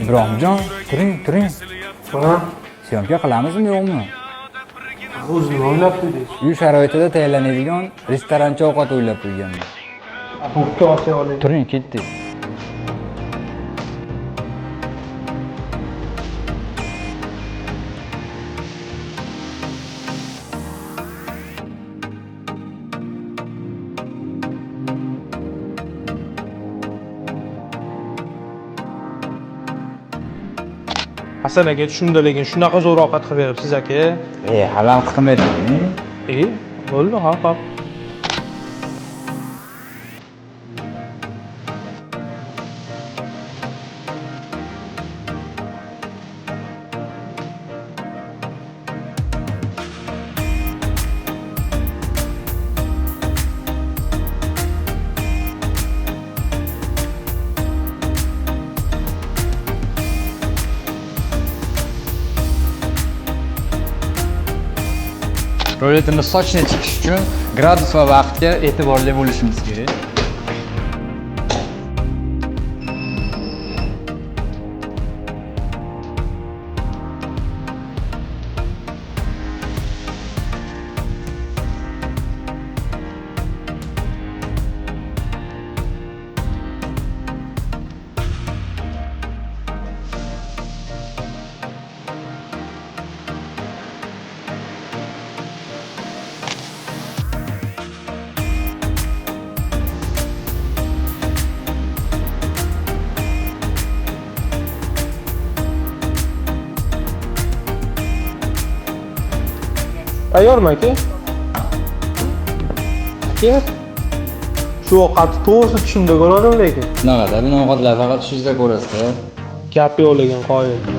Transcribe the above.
Ibrohimjon, turing. Syomka qilamizmi yo'qmi? O'zi nima o'ylab qo'ydingiz? Uy sharoitida tayyorlanadigan restorancha ovqat o'ylab qo'yganman. Bo'pti, osiy oling. Turing, ketdik. Hasan aka tushunda lekin shunaqa zo'r ovqat qilib beribsiz aka. Halal qilmadingmi? Bo'ldi, hop. Roletimiz sochni tikish uchun gradus va vaqtga e'tiborli bo'lishimiz kerak. Tayyormi aka? Aka, shu ovqatni to'g'risi tushimda ko'radim lekin. Naqadar ovqatlar faqat tushingizda ko'rasiz. Gap yo'q lekin qoyil.